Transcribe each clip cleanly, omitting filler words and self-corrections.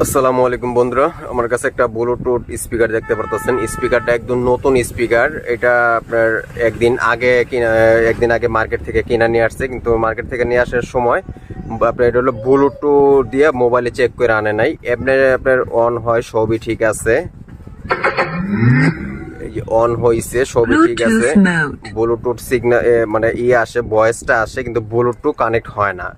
আসসালামু আলাইকুম বন্ধুরা, আমার কাছে একটা ব্লুটুথ স্পিকার দেখতে পারতেছেন। স্পিকারটা একদম নতুন স্পিকার। এটা আপনার একদিন আগে মার্কেট থেকে কিনে নিয়ে আসছে, কিন্তু মার্কেট থেকে নিয়ে আসার সময় আপনার এটা হলো ব্লুটুথ দিয়ে মোবাইলে চেক করে আনে নাই। আপনার অন হয়, সবই ঠিক আছে, অন হয়েছে, সবই ঠিক আছে। ব্লুটুথ সিগন্যাল মানে আসে, ভয়েসটা আসে, কিন্তু ব্লুটুথ কানেক্ট হয় না।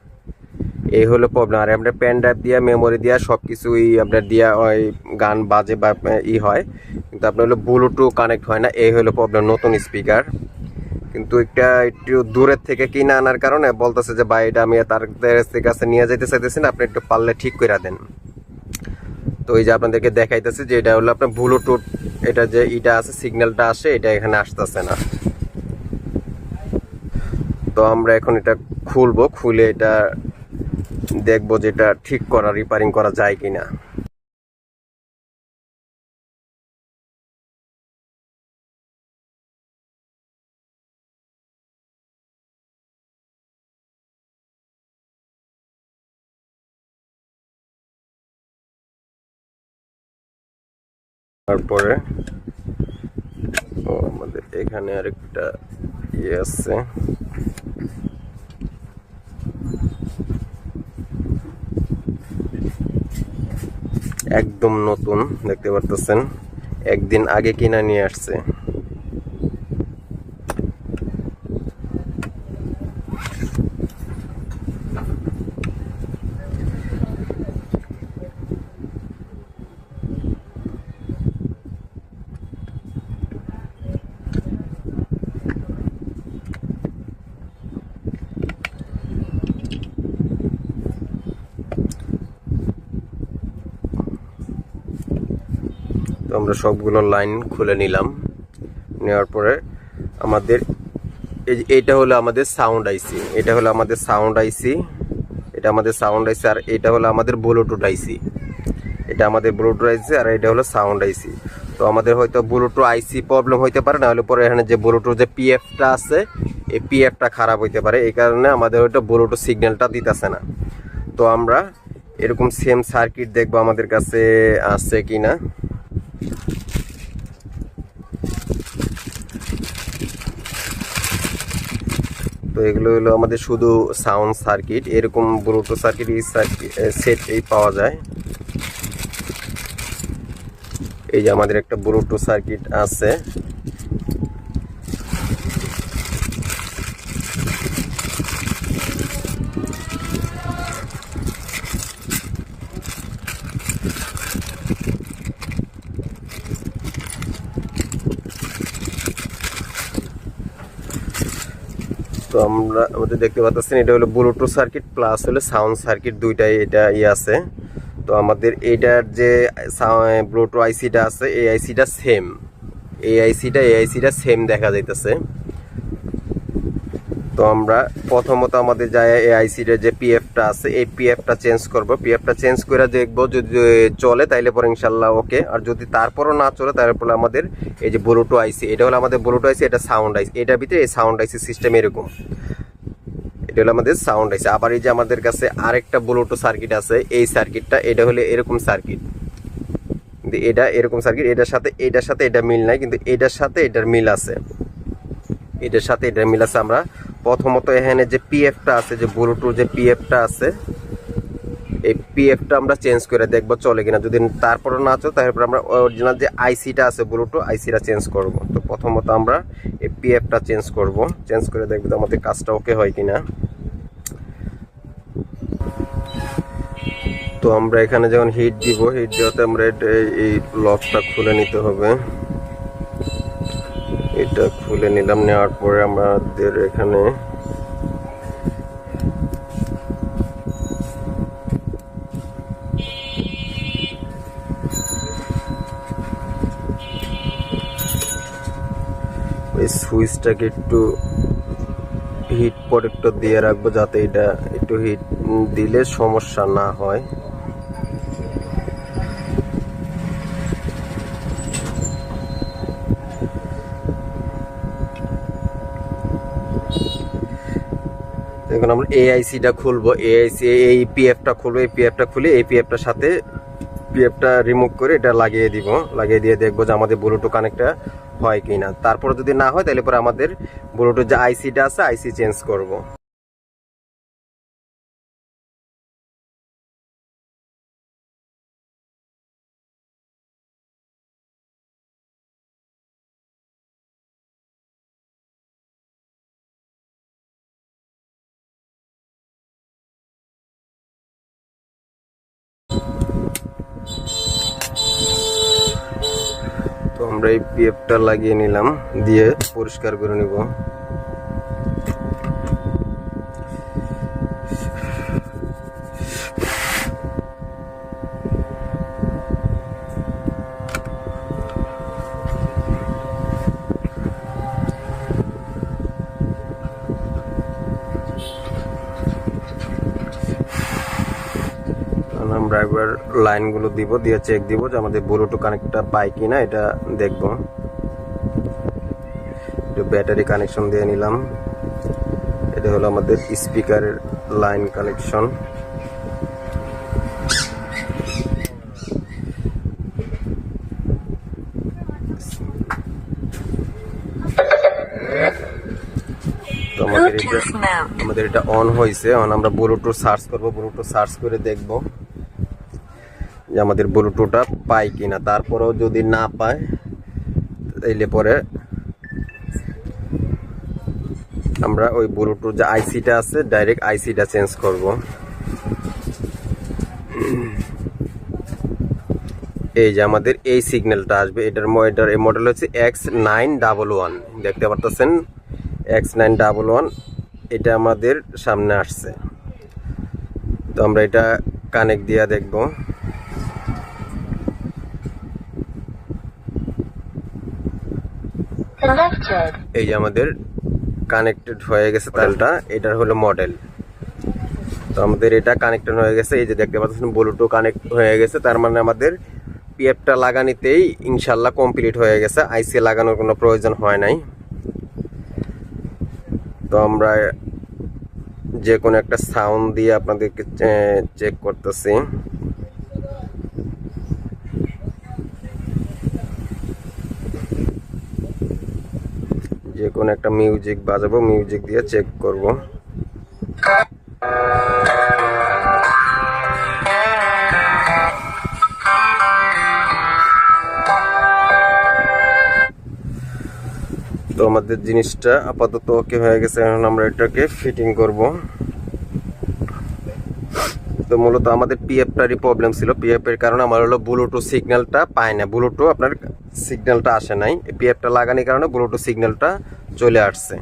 এই হলো প্রবলেম। আর আপনার পেন ড্রাইভ দিয়া, মেমোরি দিয়া সবকিছুই আপনার দিয়া ওই গান বাজে বা হয়, কিন্তু আপনার হলো ব্লুটুথ কানেক্ট হয় না। এই হলো প্রবলেম নতুন স্পিকার। কিন্তু এটা একটু দূরের থেকে কিনে আনার কারণে বলতেছে যে ভাই, এটা আমি তাদের কাছে নিয়ে যেতে চাইতেছি না, আপনি একটু পারলে ঠিক করে দেন। তো এই যে আপনাদেরকে দেখাইতেছে যে এটা হলো আপনার ব্লুটুথ, এটা যে এটা আছে, সিগন্যালটা আসে, এটা এখানে আসতেছে না। তো আমরা এখন এটা খুলবো, খুলে এটা দেখবো যে এটা ঠিক করা, রিপেয়ারিং করা যায় কিনা। তারপরে আমাদের এখানে আরেকটা আছে, একদম নতুন, দেখতে পারতেছেন, একদিন আগে কিনা নিয়ে আসছে। তো আমরা সবগুলো লাইন খুলে নিলাম। নেওয়ার পরে আমাদের এইটা হলো আমাদের সাউন্ড আইসি, এটা হলো আমাদের সাউন্ড আইসি, এটা আমাদের সাউন্ড আইসি, আর এটা হলো আমাদের ব্লুটুথ আইসি, এটা আমাদের ব্লুটুথ আইসি, আর এটা হলো সাউন্ড আইসি। তো আমাদের হয়তো ব্লুটুথ আইসি প্রবলেম হইতে পারে, না হলে পরে এখানে যে ব্লুটুথ যে পিএফটা আছে, এই পিএফটা খারাপ হইতে পারে, এই কারণে আমাদের হয়তো ব্লুটুথ সিগন্যালটা দিতেছে না। তো আমরা এরকম সেম সার্কিট দেখবো আমাদের কাছে আছে কিনা। তো এগুলো হলো আমাদের শুধু সাউন্ড সার্কিট, এরকম ব্লুটুথ সার্কিট এই সেট পাওয়া যায়। এই যে আমাদের একটা ব্লুটুথ সার্কিট আছে। তো আমাদের দেখতে পাচ্ছেন, এটা হলো ব্লুটুথ সার্কিট প্লাস হলো সাউন্ড সার্কিট, দুইটাই এটা আছে। তো আমাদের এইটার যে ব্লুটুথ আইসিটা আছে, এই আইসিটা সেম, এই আইসিটা সেম দেখা যাইতেছে। তো আমরা প্রথমত আমাদের যায় এই আইসিটার যে পিএফটা আছে, এই পিএফটা চেঞ্জ করব। পিএফটা চেঞ্জ করে দেখবো, যদি চলে তাইলে পরে ইনশাল্লাহ ওকে, আর যদি তারপরও না চলে তারপরে আমাদের এই যে ব্লুটুথ আইসি, এটা হলো আমাদের ব্লুটুথ আইসি, এটা সাউন্ড আইসি, এটার ভিতরে এই সাউন্ড আইসি সিস্টেম এরকম, এটা হলো আমাদের সাউন্ড আইসি। আবার এই যে আমাদের কাছে আরেকটা ব্লুটুথ সার্কিট আছে, এই সার্কিটটা, এটা হলো এরকম সার্কিট, কিন্তু এটা এরকম সার্কিট, এটার সাথে এটা মিল নাই, কিন্তু এটার সাথে এটার মিল আছে, এটার সাথে এটার মিল আছে। আমরা প্রথমত এখানে যে পিএফটা আছে, যে ব্লুটুথ যে পিএফটা আছে, এই পিএফটা আমরা চেঞ্জ করে দেখবো চলে কিনা। যদি তারপরে না চলে তারপর আমরা অরিজিনাল যে আইসিটা আছে ব্লুটুথ আইসিটা চেঞ্জ করব। তো প্রথমত আমরা এই পিএফটা চেঞ্জ করব, চেঞ্জ করে দেখবো আমাদের কাজটা ওকে হয় কিনা। তো আমরা এখানে যখন হিট দিব, হিট দেওয়াতে আমরা এই লকটা খুলে নিতে হবে। এটা খুলে নিলাম, নেওয়ার পরে আমাদের এখানে এই সুইচটাকে একটু হিট প্রোটেক্টর দিয়ে রাখবো, যাতে এটা একটু হিট দিলে সমস্যা না হয়। এখন আমরা এআইসিটা খুলবো, এই পিএফটা খুলবো, এই পিএফটা খুলে এই পিএফটার সাথে পিএফটা রিমুভ করে এটা লাগিয়ে দিব, লাগিয়ে দিয়ে দেখবো যে আমাদের ব্লুটুথ কানেক্টটা হয় কিনা। তারপর যদি না হয় তাহলে পরে আমাদের ব্লুটুথ যে আইসিটা আছে আইসি চেঞ্জ করব। তো আমরা এই পিএফটা লাগিয়ে নিলাম, দিয়ে পরিষ্কার করে নিব। আমরা এবার লাইনগুলো দিব, দিয়ে চেক দিব যে আমাদের ব্লুটুথ কানেক্টটা পাই কিনা এটা দেখব। ব্যাটারি কানেকশন দিয়ে নিলাম। এটা হলো আমাদের স্পিকারের লাইন কানেকশন। তো আমাদের এটা অন হয়েছে। এখন আমরা ব্লুটুথ সার্চ করব, ব্লুটুথ সার্চ করে দেখব যে আমাদের ব্লুটুথটা পাই কিনা। তারপরেও যদি না পায় তাইলে পরে আমরা ওই ব্লুটুথ যে আইসিটা আছে ডাইরেক্ট আইসিটা চেঞ্জ করব। এই যে আমাদের এই সিগন্যালটা আসবে, এটার এই মডেল হচ্ছে X911, দেখতে পারতেছেন X911, এটা আমাদের সামনে আসছে। তো আমরা এটা কানেক্ট দিয়ে দেখব। এই যে আমাদের কানেক্টেড হয়ে গেছে তালটা, এটার হলো মডেল। তো আমাদের এটা কানেক্টেড হয়ে গেছে, এই যে দেখতে পাচ্ছেন ব্লুটুথ কানেক্ট হয়ে গেছে। তার মানে আমাদের পিএফটা লাগানিতেই ইনশাল্লাহ কমপ্লিট হয়ে গেছে, আইসি লাগানোর কোনো প্রয়োজন হয় নাই। তো আমরা যে কোনো একটা সাউন্ড দিয়ে আপনাদেরকে চেক করতেছি। যে কোনো একটা মিউজিক বাজাবো, মিউজিক দিয়ে চেক করব। তো আমাদের জিনিসটা আপাতত ওকে হয়ে গেছে, এখন আমরা এটাকে ফিটিং করব। তো মূলত আমাদের পিএফটারই প্রবলেম ছিল, পিএফ এর কারণে আমার হলো ব্লুটুথ সিগন্যালটা পায় না, ব্লুটুথ আপনার সিগন্যালটা আসে নাই। পিএফটা লাগানোর কারণে ব্লুটুথ সিগন্যালটা চলে আসছে।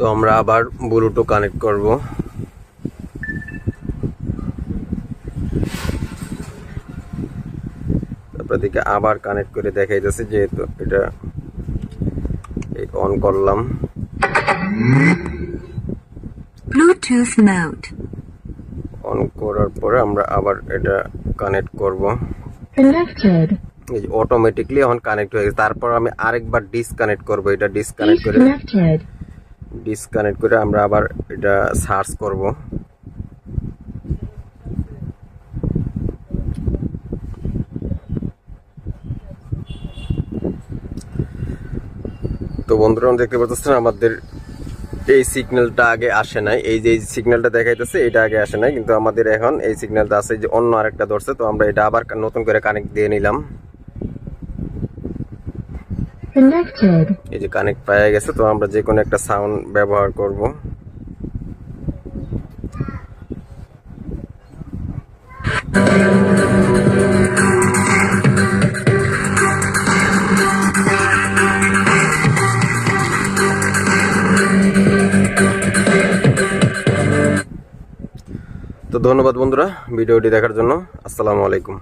তো আমরা আবার ব্লুটুথ কানেক্ট করব। আপনাদেরকে আবার কানেক্ট করে দেখাইতেছি, যেহেতু এটা অন করলাম। ব্লুটুথ মোড অন করার পরে আমরা আবার এটা কানেক্ট করব। কানেক্টেড, এই অটোমেটিকলি এখন কানেক্ট হয়ে গেছে। তারপর আমি আরেকবার ডিসকানেক্ট করব, এটা ডিসকানেক্ট করে আমরা আবার এটা সার্চ করব। তো বন্ধুরা দেখতে পাচ্ছেন আমাদের এই সিগন্যালটা আগে আসে নাই, এই যে সিগন্যালটা দেখাইতেছে এটা আগে আসে নাই, কিন্তু আমাদের এখন এই সিগন্যালটা আছে, যে অন্য আরেকটা ধরছে। তো আমরা এটা আবার নতুন করে কানেক্ট দিয়ে নিলাম। এই যে কানেক্ট পাওয়া গেছে। তো আমরা যে কোনো একটা সাউন্ড ব্যবহার করব। তো ধন্যবাদ বন্ধুরা ভিডিওটি দেখার জন্য। আসসালামু আলাইকুম।